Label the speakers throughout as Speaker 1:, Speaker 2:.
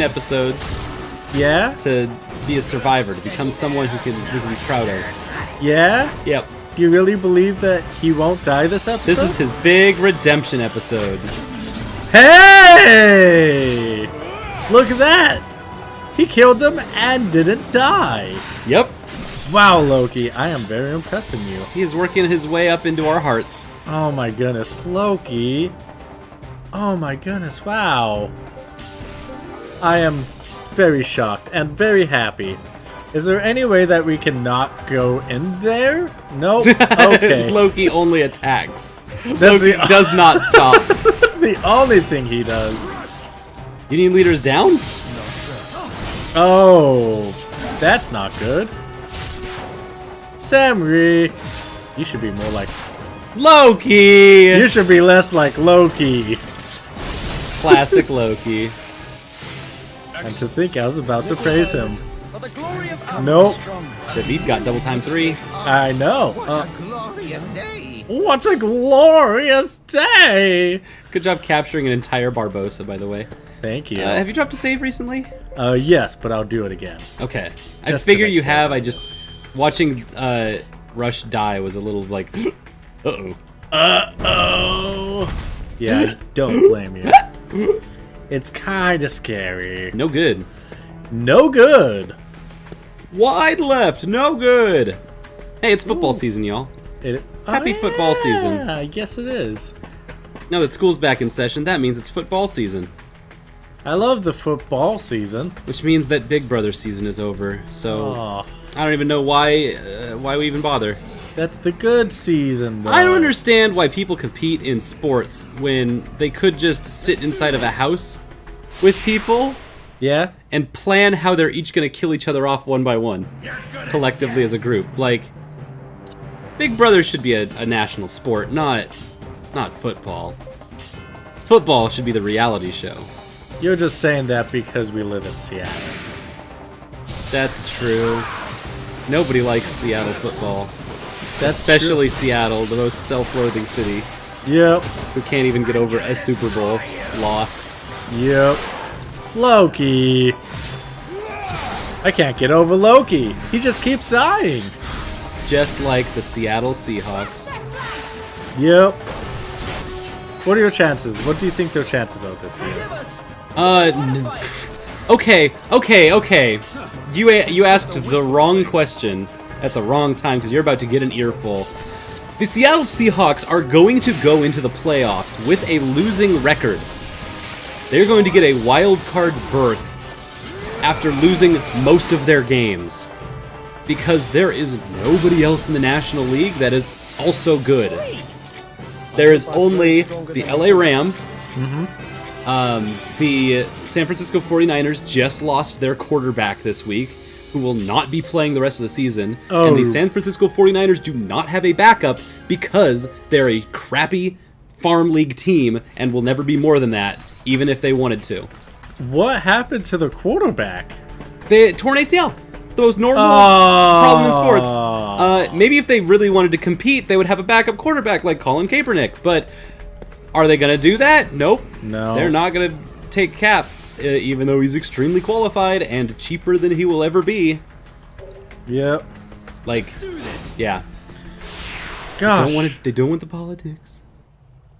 Speaker 1: episodes
Speaker 2: Yeah?
Speaker 1: to be a survivor, to become someone who can be proud of.
Speaker 2: Yeah?
Speaker 1: Yep.
Speaker 2: Do you really believe that he won't die this episode?
Speaker 1: This is his big redemption episode.
Speaker 2: Hey! Look at that! He killed them and didn't die.
Speaker 1: Yep.
Speaker 2: Wow, Loki, I am very impressed in you.
Speaker 1: He is working his way up into our hearts.
Speaker 2: Oh my goodness, Loki. Oh my goodness, wow. I am very shocked and very happy. Is there any way that we cannot go in there? Nope. Okay.
Speaker 1: Loki only attacks.
Speaker 2: That's
Speaker 1: Loki does not stop.
Speaker 2: That's the only thing he does.
Speaker 1: You need leaders down?
Speaker 2: Oh, that's not good. Samri, you should be more like...
Speaker 1: Loki!
Speaker 2: You should be less like Loki.
Speaker 1: Classic Loki.
Speaker 2: And to think I was about to praise him. Nope.
Speaker 1: David got double time 3.
Speaker 2: I know.
Speaker 3: What a glorious day!
Speaker 2: What a glorious day!
Speaker 1: Good job capturing an entire Barbosa, by the way.
Speaker 2: Thank you.
Speaker 1: Have you dropped a save recently?
Speaker 2: Yes, but I'll do it again.
Speaker 1: Okay. I
Speaker 2: Just
Speaker 1: figure
Speaker 2: 'cause I
Speaker 1: you
Speaker 2: can.
Speaker 1: have. I just... Watching Rush die was a little like... Uh-oh.
Speaker 2: Uh-oh. Yeah, I don't blame you. It's kinda scary.
Speaker 1: No good.
Speaker 2: No good.
Speaker 1: Wide left. No good. Hey, it's football season, y'all. Happy football season.
Speaker 2: Yeah, I guess it is.
Speaker 1: Now that school's back in session, that means it's football season.
Speaker 2: I love the football season.
Speaker 1: Which means that Big Brother season is over. So
Speaker 2: Oh,
Speaker 1: I don't even know why we even bother.
Speaker 2: that's the good season, though.
Speaker 1: I don't understand why people compete in sports when they could just sit inside of a house with people
Speaker 2: Yeah?
Speaker 1: and plan how they're each gonna kill each other off one by one, collectively as a group. Like, Big Brother should be a national sport, not football. Football should be the reality show.
Speaker 2: You're just saying that because we live in Seattle.
Speaker 1: That's true. Nobody likes Seattle football.
Speaker 2: That's
Speaker 1: Especially Seattle, the most self-loathing city,
Speaker 2: true. Yep.
Speaker 1: who can't even get over a Super Bowl loss.
Speaker 2: Yep. Loki. I can't get over Loki. He just keeps dying.
Speaker 1: Just like the Seattle Seahawks.
Speaker 2: Yep. What are your chances? What do you think their chances are this year?
Speaker 1: Okay. You asked the wrong question at the wrong time because you're about to get an earful. The Seattle Seahawks are going to go into the playoffs with a losing record. They're going to get a wild card berth after losing most of their games because there is nobody else in the National League that is also good. There is only the LA Rams. The San Francisco 49ers just lost their quarterback this week, who will not be playing the rest of the season.
Speaker 2: Oh.
Speaker 1: And the San Francisco 49ers do not have a backup because they're a crappy farm league team and will never be more than that, even if they wanted to.
Speaker 2: What happened to the quarterback?
Speaker 1: They torn ACL. The most normal
Speaker 2: Oh.
Speaker 1: problem in sports. Maybe if they really wanted to compete, they would have a backup quarterback like Colin Kaepernick. But are they going to do that? Nope.
Speaker 2: No.
Speaker 1: They're not going to take Cap, even though he's extremely qualified and cheaper than he will ever be.
Speaker 2: Yep.
Speaker 1: Like, yeah.
Speaker 2: Gosh.
Speaker 1: They don't want the politics.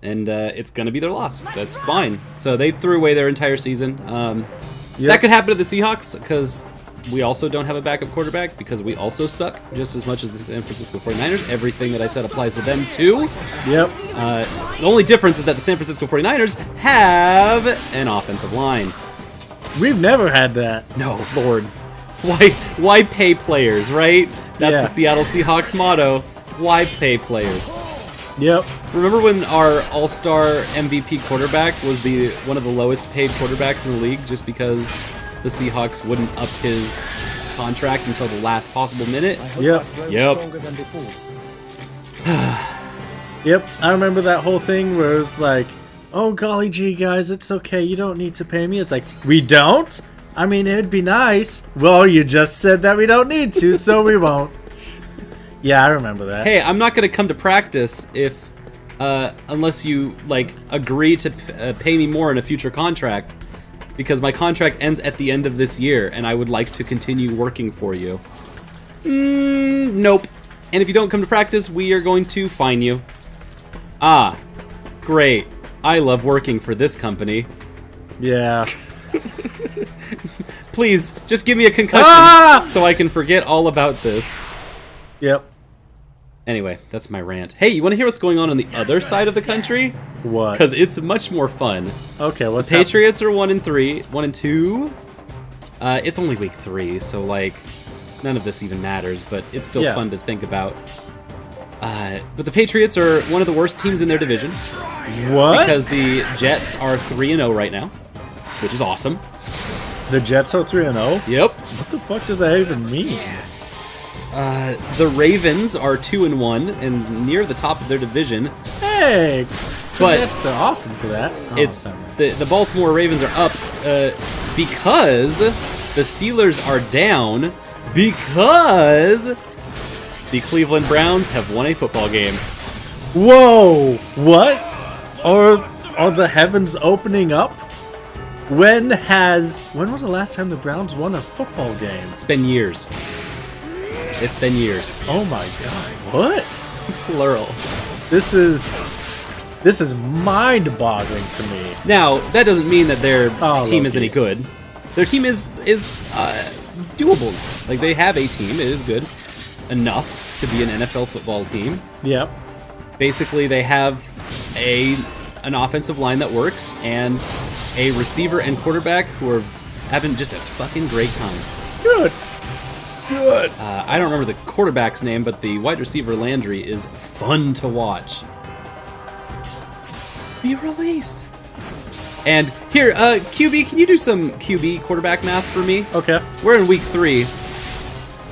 Speaker 1: And it's going to be their loss. That's fine. So they threw away their entire season.
Speaker 2: Yep.
Speaker 1: That could happen to the Seahawks because we also don't have a backup quarterback because we also suck just as much as the San Francisco 49ers. Everything that I said applies to them too.
Speaker 2: Yep.
Speaker 1: The only difference is that the San Francisco 49ers have an offensive line.
Speaker 2: We've never had that.
Speaker 1: No, Lord. Why pay players, right? That's
Speaker 2: Yeah.
Speaker 1: the Seattle Seahawks motto. Why pay players?
Speaker 2: Yep.
Speaker 1: Remember when our all-star MVP quarterback was one of the lowest paid quarterbacks in the league just because the Seahawks wouldn't up his contract until the last possible minute?
Speaker 2: Yep.
Speaker 1: Yep.
Speaker 2: Yep. I remember that whole thing where it was like, oh, golly gee, guys, it's okay. You don't need to pay me. It's like, we don't? I mean, it'd be nice. Well, you just said that we don't need to, so we won't. Yeah, I remember that.
Speaker 1: Hey, I'm not going to come to practice if, unless you, like, agree to pay me more in a future contract. because my contract ends at the end of this year, and I would like to continue working for you. Nope. And if you don't come to practice, we are going to fine you. Ah, great. I love working for this company.
Speaker 2: Yeah.
Speaker 1: Please, just give me a concussion so I can forget all about this.
Speaker 2: Yep.
Speaker 1: Anyway, that's my rant. Hey, you want to hear what's going on the other side of the country?
Speaker 2: What?
Speaker 1: Because it's much more fun.
Speaker 2: Okay, what's
Speaker 1: The Patriots are 1-3, 1-2. It's only week 3, so like none of this even matters, but it's still fun to think about. But the Patriots are one of the worst teams in their division.
Speaker 2: What?
Speaker 1: Because the Jets are 3-0 right now, which is awesome.
Speaker 2: The Jets are 3-0?
Speaker 1: Yep.
Speaker 2: What the fuck does that even mean?
Speaker 1: The Ravens are 2-1 and near the top of their division.
Speaker 2: Hey!
Speaker 1: But
Speaker 2: that's awesome for that.
Speaker 1: It's the Baltimore Ravens are up because the Steelers are down because the Cleveland Browns have won a football game.
Speaker 2: Whoa! What? Are the heavens opening up? When was the last time the Browns won a football game?
Speaker 1: It's been years. It's been years.
Speaker 2: Oh my god. What?
Speaker 1: Plural.
Speaker 2: This is mind-boggling to me.
Speaker 1: Now, that doesn't mean that their team is
Speaker 2: okay.
Speaker 1: any good. Their team is doable. Like, they have a team. It is good enough to be an NFL football team.
Speaker 2: Yep.
Speaker 1: Basically, they have an offensive line that works and a receiver and quarterback who are having just a fucking great time.
Speaker 2: Good. Good.
Speaker 1: I don't remember the quarterback's name, but the wide receiver Landry is fun to watch. Be released. And here, QB, can you do some QB quarterback math for me?
Speaker 2: Okay.
Speaker 1: We're in week 3,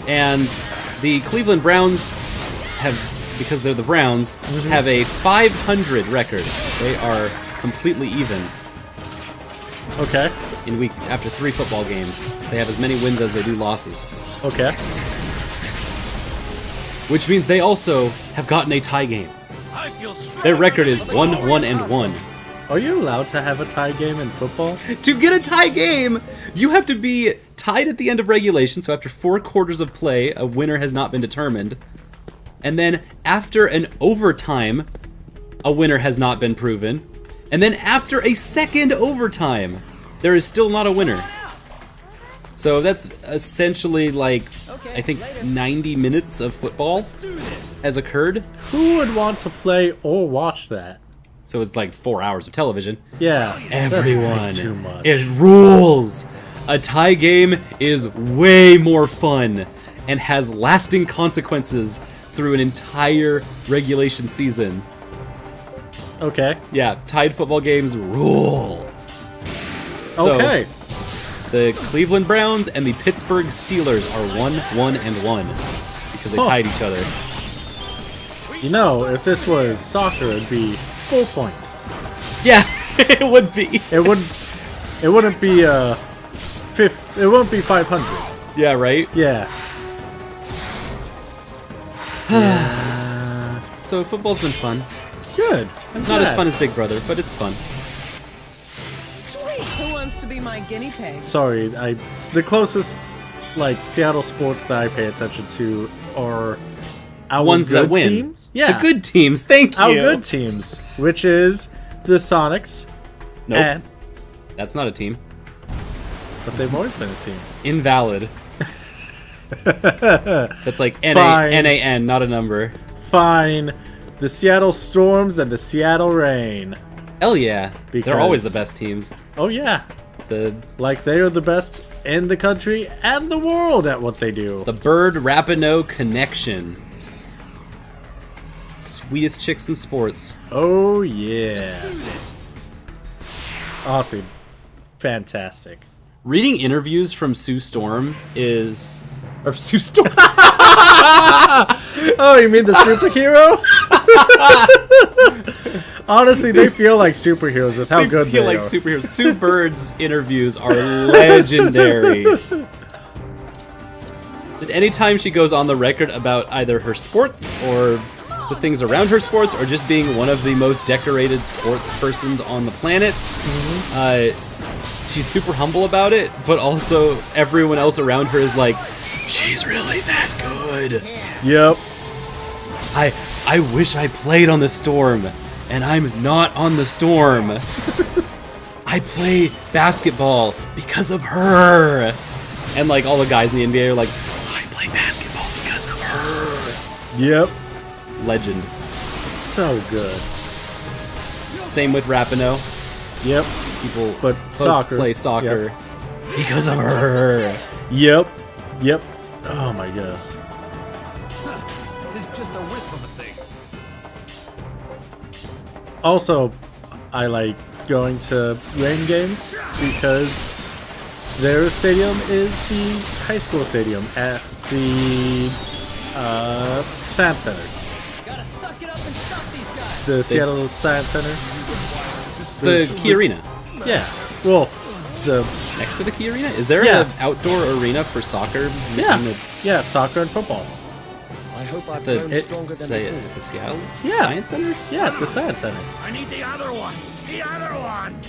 Speaker 1: and the Cleveland Browns have, because they're the Browns, have a 500 record. They are completely even.
Speaker 2: Okay.
Speaker 1: After 3 football games. They have as many wins as they do losses.
Speaker 2: Okay.
Speaker 1: Which means they also have gotten a tie game. Their record is 1-1-1.
Speaker 2: Are you allowed to have a tie game in football?
Speaker 1: To get a tie game, you have to be tied at the end of regulation, so after 4 quarters of play, a winner has not been determined. And then after an overtime, a winner has not been proven. And then after a second overtime, there is still not a winner. So that's essentially like, I think 90 minutes of football has occurred.
Speaker 2: Who would want to play or watch that?
Speaker 1: So it's like 4 hours of television.
Speaker 2: Yeah.
Speaker 1: Everyone.
Speaker 2: That's way too much.
Speaker 1: It rules. A tie game is way more fun and has lasting consequences through an entire regulation season.
Speaker 2: Okay.
Speaker 1: Yeah, tied football games rule. So,
Speaker 2: Okay.
Speaker 1: the Cleveland Browns and the Pittsburgh Steelers are 1-1-1 because they tied each other.
Speaker 2: You know, if this was soccer, it'd be 4 points.
Speaker 1: Yeah, it would be.
Speaker 2: It wouldn't be it wouldn't be 500.
Speaker 1: Yeah, right?
Speaker 2: Yeah.
Speaker 1: So football's been fun.
Speaker 2: Good. I'm
Speaker 1: Not as
Speaker 2: glad.
Speaker 1: fun as Big Brother, but it's fun.
Speaker 4: Sweet. Who wants to be my guinea pig?
Speaker 2: Sorry, the closest like Seattle sports that I pay attention to are our
Speaker 1: Ones that
Speaker 2: good
Speaker 1: win.
Speaker 2: teams. Yeah.
Speaker 1: The good teams, thank you.
Speaker 2: Our good teams, which is the Sonics.
Speaker 1: Nope,
Speaker 2: And,
Speaker 1: that's not a team.
Speaker 2: but they've always been a team.
Speaker 1: Invalid. That's like
Speaker 2: Fine.
Speaker 1: N-A-N, not a number.
Speaker 2: Fine. The Seattle Storms and the Seattle Rain.
Speaker 1: Hell yeah. They're always the
Speaker 2: Because-
Speaker 1: best team.
Speaker 2: Oh yeah.
Speaker 1: The
Speaker 2: Like they are the best in the country and the world at what they do.
Speaker 1: Bird Rapinoe Connection. Sweetest chicks in sports.
Speaker 2: Oh yeah. Honestly, fantastic.
Speaker 1: Reading interviews from Sue Storm is... Or Sue Storm?
Speaker 2: Oh, you mean the superhero? Honestly, they feel like superheroes with how good they
Speaker 1: feel like
Speaker 2: are.
Speaker 1: superheroes. Sue Bird's interviews are legendary. Just anytime she goes on the record about either her sports or the things around her sports or just being one of the most decorated sports persons on the planet, she's super humble about it, but also everyone else around her is like, she's really that good.
Speaker 2: Yep.
Speaker 1: I wish I played on the Storm, and I'm not on the Storm. I play basketball because of her. And like all the guys in the NBA are like, I play basketball because of her.
Speaker 2: Yep.
Speaker 1: Legend.
Speaker 2: So good.
Speaker 1: Same with Rapinoe.
Speaker 2: Yep.
Speaker 1: Folks
Speaker 2: soccer.
Speaker 1: play soccer because of her.
Speaker 2: Yep. Yep. Oh my goodness.
Speaker 3: It's just a wisp of a thing.
Speaker 2: Also, I like going to rain games because their stadium is the high school stadium at the Science Center.
Speaker 4: Gotta suck it up and stop these guys.
Speaker 2: The Seattle Science Center.
Speaker 1: The Key Arena.
Speaker 2: Yeah. Well, the
Speaker 1: Next to the Key Arena? Is there
Speaker 2: Yeah.
Speaker 1: an outdoor arena for soccer?
Speaker 2: yeah,
Speaker 1: In the,
Speaker 2: yeah, soccer and football.
Speaker 3: I hope I've
Speaker 1: the,
Speaker 3: grown stronger than
Speaker 1: say,
Speaker 3: before.
Speaker 1: the Seattle
Speaker 2: Yeah.
Speaker 1: Science Center?
Speaker 2: Yeah, at the Science Center.
Speaker 3: I need the other one. The other one.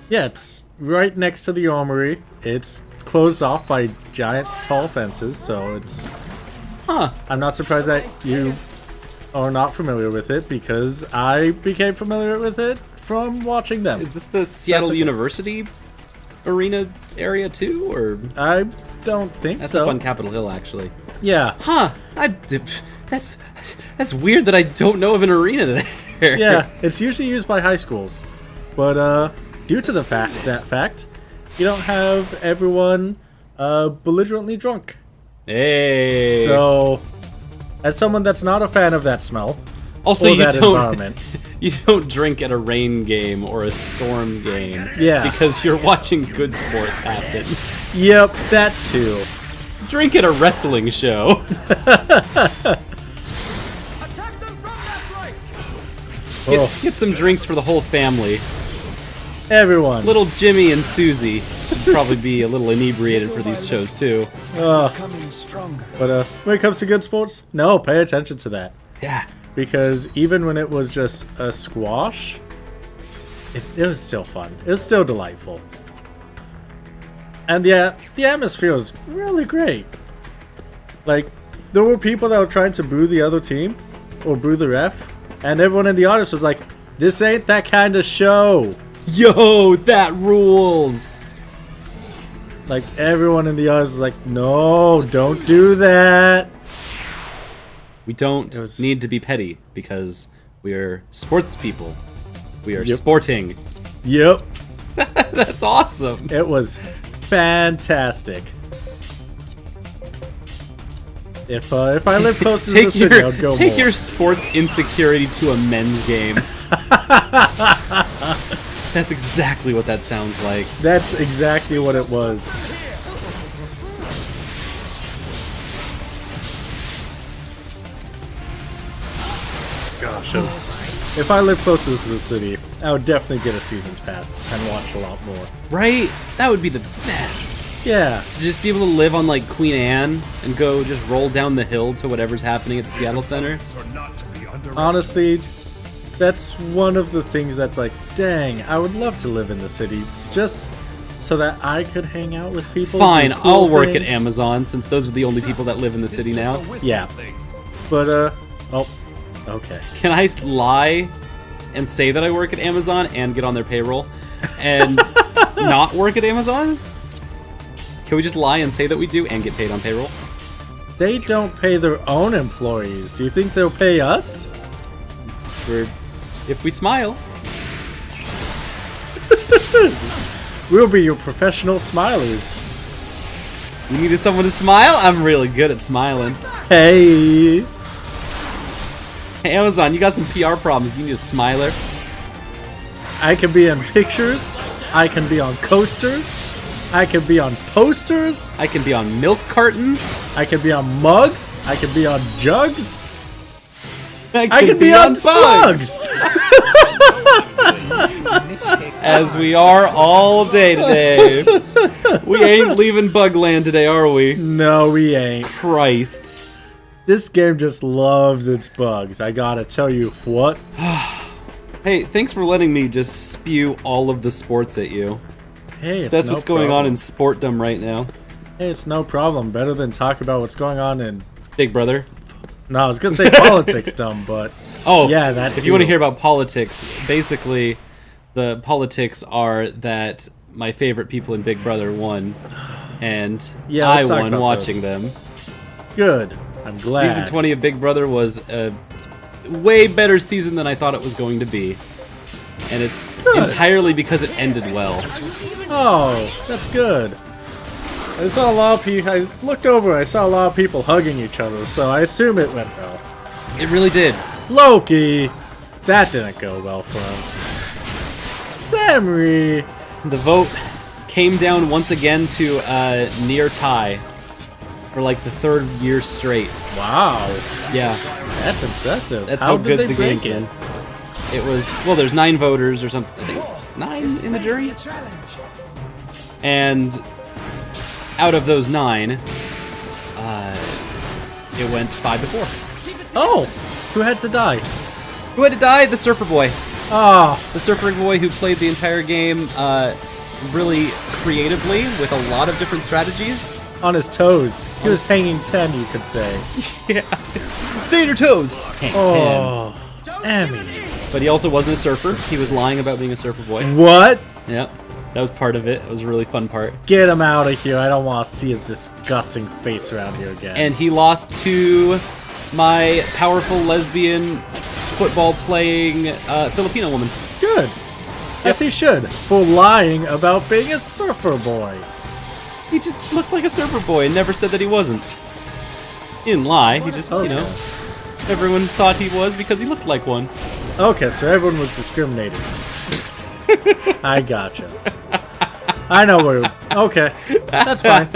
Speaker 2: Yeah, it's right next to the armory. It's closed off by giant tall fences, so it's.
Speaker 1: Huh.
Speaker 2: I'm not surprised that you are not familiar with it because I became familiar with it from watching them.
Speaker 1: Is this the Seattle
Speaker 2: okay.
Speaker 1: University arena area too, or
Speaker 2: I don't think
Speaker 1: that's
Speaker 2: so.
Speaker 1: up on Capitol Hill actually?
Speaker 2: Yeah,
Speaker 1: Huh? That's weird that I don't know of an arena there.
Speaker 2: yeah. It's usually used by high schools, but due to the fact, you don't have everyone belligerently drunk.
Speaker 1: Hey.
Speaker 2: So, as someone that's not a fan of that smell,
Speaker 1: also,
Speaker 2: or
Speaker 1: you
Speaker 2: that
Speaker 1: don't
Speaker 2: environment,
Speaker 1: you don't drink at a rain game or a storm game.
Speaker 2: Yeah.
Speaker 1: Because you're watching good sports happen.
Speaker 2: yep, that too.
Speaker 1: Drink at a wrestling show.
Speaker 4: Attack them from that flank.
Speaker 1: Get some drinks for the whole family.
Speaker 2: Everyone.
Speaker 1: Little Jimmy and Susie should probably be a little inebriated for these shows too.
Speaker 3: Becoming stronger.
Speaker 2: But when it comes to good sports, no, pay attention to that.
Speaker 1: Yeah.
Speaker 2: Because even when it was just a squash, it was still fun. It was still delightful. And yeah, the atmosphere was really great. Like, there were people that were trying to boo the other team, or boo the ref, and everyone in the audience was like, this ain't that kind of show.
Speaker 1: Yo, that rules.
Speaker 2: Like, everyone in the audience was like, no, don't do that.
Speaker 1: We don't
Speaker 2: It was-
Speaker 1: need to be petty because we're sports people. We are
Speaker 2: Yep.
Speaker 1: sporting.
Speaker 2: Yep,
Speaker 1: That's awesome.
Speaker 2: it was fantastic. If I live close to the
Speaker 1: Take
Speaker 2: city,
Speaker 1: your
Speaker 2: I'd go
Speaker 1: take
Speaker 2: more.
Speaker 1: your sports insecurity to a men's game. That's exactly what that sounds like.
Speaker 2: That's exactly what it was. Gosh, if I lived closer to the city, I would definitely get a season's pass and watch a lot more.
Speaker 1: Right? That would be the best.
Speaker 2: Yeah,
Speaker 1: To just be able to live on like Queen Anne and go just roll down the hill to whatever's happening at the Seattle Center.
Speaker 2: honestly, that's one of the things that's like, dang, I would love to live in the city. It's just so that I could hang out with people. do
Speaker 1: Fine,
Speaker 2: cool
Speaker 1: I'll work at
Speaker 2: things.
Speaker 1: Amazon since those are the only people that live in the city now.
Speaker 2: Yeah, but oh, okay.
Speaker 1: Can I lie and say that I work at Amazon and get on their payroll and not work at Amazon? Can we just lie and say that we do and get paid on payroll?
Speaker 2: They don't pay their own employees. Do you think they'll pay us?
Speaker 1: If we smile.
Speaker 2: We'll be your professional smilers.
Speaker 1: You needed someone to smile? I'm really good at smiling.
Speaker 2: Hey.
Speaker 1: Hey, Amazon, you got some PR problems. You need a smiler.
Speaker 2: I can be in pictures. I can be on coasters. I can be on posters.
Speaker 1: I can be on milk cartons.
Speaker 2: I can be on mugs. I can be on jugs.
Speaker 1: I
Speaker 2: I can be on slugs.
Speaker 1: As we are all day today. We ain't leaving Bugland today, are we?
Speaker 2: No, we ain't.
Speaker 1: Christ.
Speaker 2: This game just loves its bugs. I gotta tell you what.
Speaker 1: Hey, thanks for letting me just spew all of the sports at you.
Speaker 2: Hey, it's
Speaker 1: That's
Speaker 2: no
Speaker 1: what's going on
Speaker 2: problem.
Speaker 1: in sportdom right now.
Speaker 2: Hey, it's no problem. Better than talk about what's going on in...
Speaker 1: Big Brother.
Speaker 2: No, I was gonna say politics, dumb, but...
Speaker 1: Oh,
Speaker 2: Yeah, that's
Speaker 1: if you want to
Speaker 2: you.
Speaker 1: hear about politics, basically, the politics are that my favorite people in Big Brother won, and
Speaker 2: Yeah,
Speaker 1: I
Speaker 2: let's talk
Speaker 1: won
Speaker 2: about
Speaker 1: watching
Speaker 2: those.
Speaker 1: them.
Speaker 2: Good. I'm glad.
Speaker 1: Season 20 of Big Brother was a way better season than I thought it was going to be. And it's entirely because it ended well.
Speaker 2: Oh, that's good. I saw a lot of people... I looked over, I saw a lot of people hugging each other, so I assume it went well.
Speaker 1: It really did.
Speaker 2: Loki! That didn't go well for him. Samri!
Speaker 1: The vote came down once again to near tie for like the third year straight.
Speaker 2: Wow.
Speaker 1: Yeah,
Speaker 2: That's impressive.
Speaker 1: that's
Speaker 2: how
Speaker 1: how
Speaker 2: did
Speaker 1: good
Speaker 2: they
Speaker 1: the game
Speaker 2: break it?
Speaker 1: came. It was, well, there's 9 voters or something. I think 9 in the jury? And out of those 9, it went 5-4.
Speaker 2: Oh! Who had to die?
Speaker 1: Who had to die? The Surfer Boy.
Speaker 2: Ah,
Speaker 1: The Surfer Boy who played the entire game really creatively with a lot of different strategies.
Speaker 2: on his toes. He was hanging 10, you could say.
Speaker 1: Yeah. Stay on your toes. Hang 10.
Speaker 2: Oh, Emmy.
Speaker 1: But he also wasn't a surfer. He was lying about being a surfer boy.
Speaker 2: What?
Speaker 1: Yep. That was part of it. It was a really fun part.
Speaker 2: Get him out of here. I don't want to see his disgusting face around here again.
Speaker 1: And he lost to my powerful lesbian football playing Filipino woman.
Speaker 2: good. As he should. For lying about being a surfer boy.
Speaker 1: He just looked like a surfer boy and never said that he wasn't. He didn't lie. He just, you know, everyone thought he was because he looked like one.
Speaker 2: Okay, so everyone was discriminated. I gotcha. I know where. Okay, that's fine.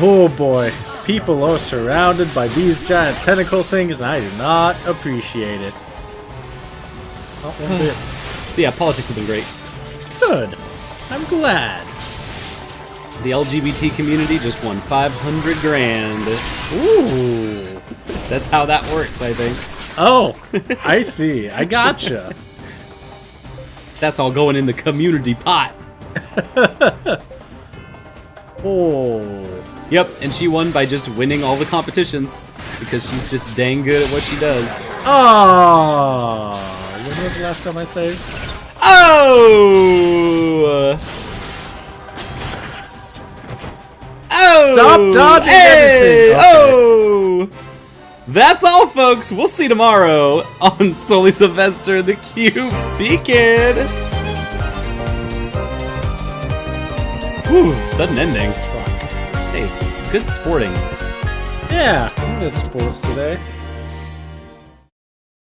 Speaker 2: Oh boy, people are surrounded by these giant tentacle things, and I do not appreciate it. Oh, one bit.
Speaker 1: So yeah, politics have been great.
Speaker 2: Good. I'm glad.
Speaker 1: The LGBT community just won 500 grand.
Speaker 2: Ooh.
Speaker 1: That's how that works, I think.
Speaker 2: Oh, I see. I gotcha.
Speaker 1: That's all going in the community pot.
Speaker 2: Oh.
Speaker 1: Yep, and she won by just winning all the competitions because she's just dang good at what she does.
Speaker 2: Oh. When was the last time I saved?
Speaker 1: Oh! Oh!
Speaker 2: Stop dodging
Speaker 1: Hey!
Speaker 2: everything. Okay.
Speaker 1: Oh! That's all, folks. We'll see you tomorrow on Solie Sylvester, the QB Kid. Whew, sudden ending.
Speaker 2: Fuck.
Speaker 1: Hey, good sporting.
Speaker 2: Yeah, I'm good sports today.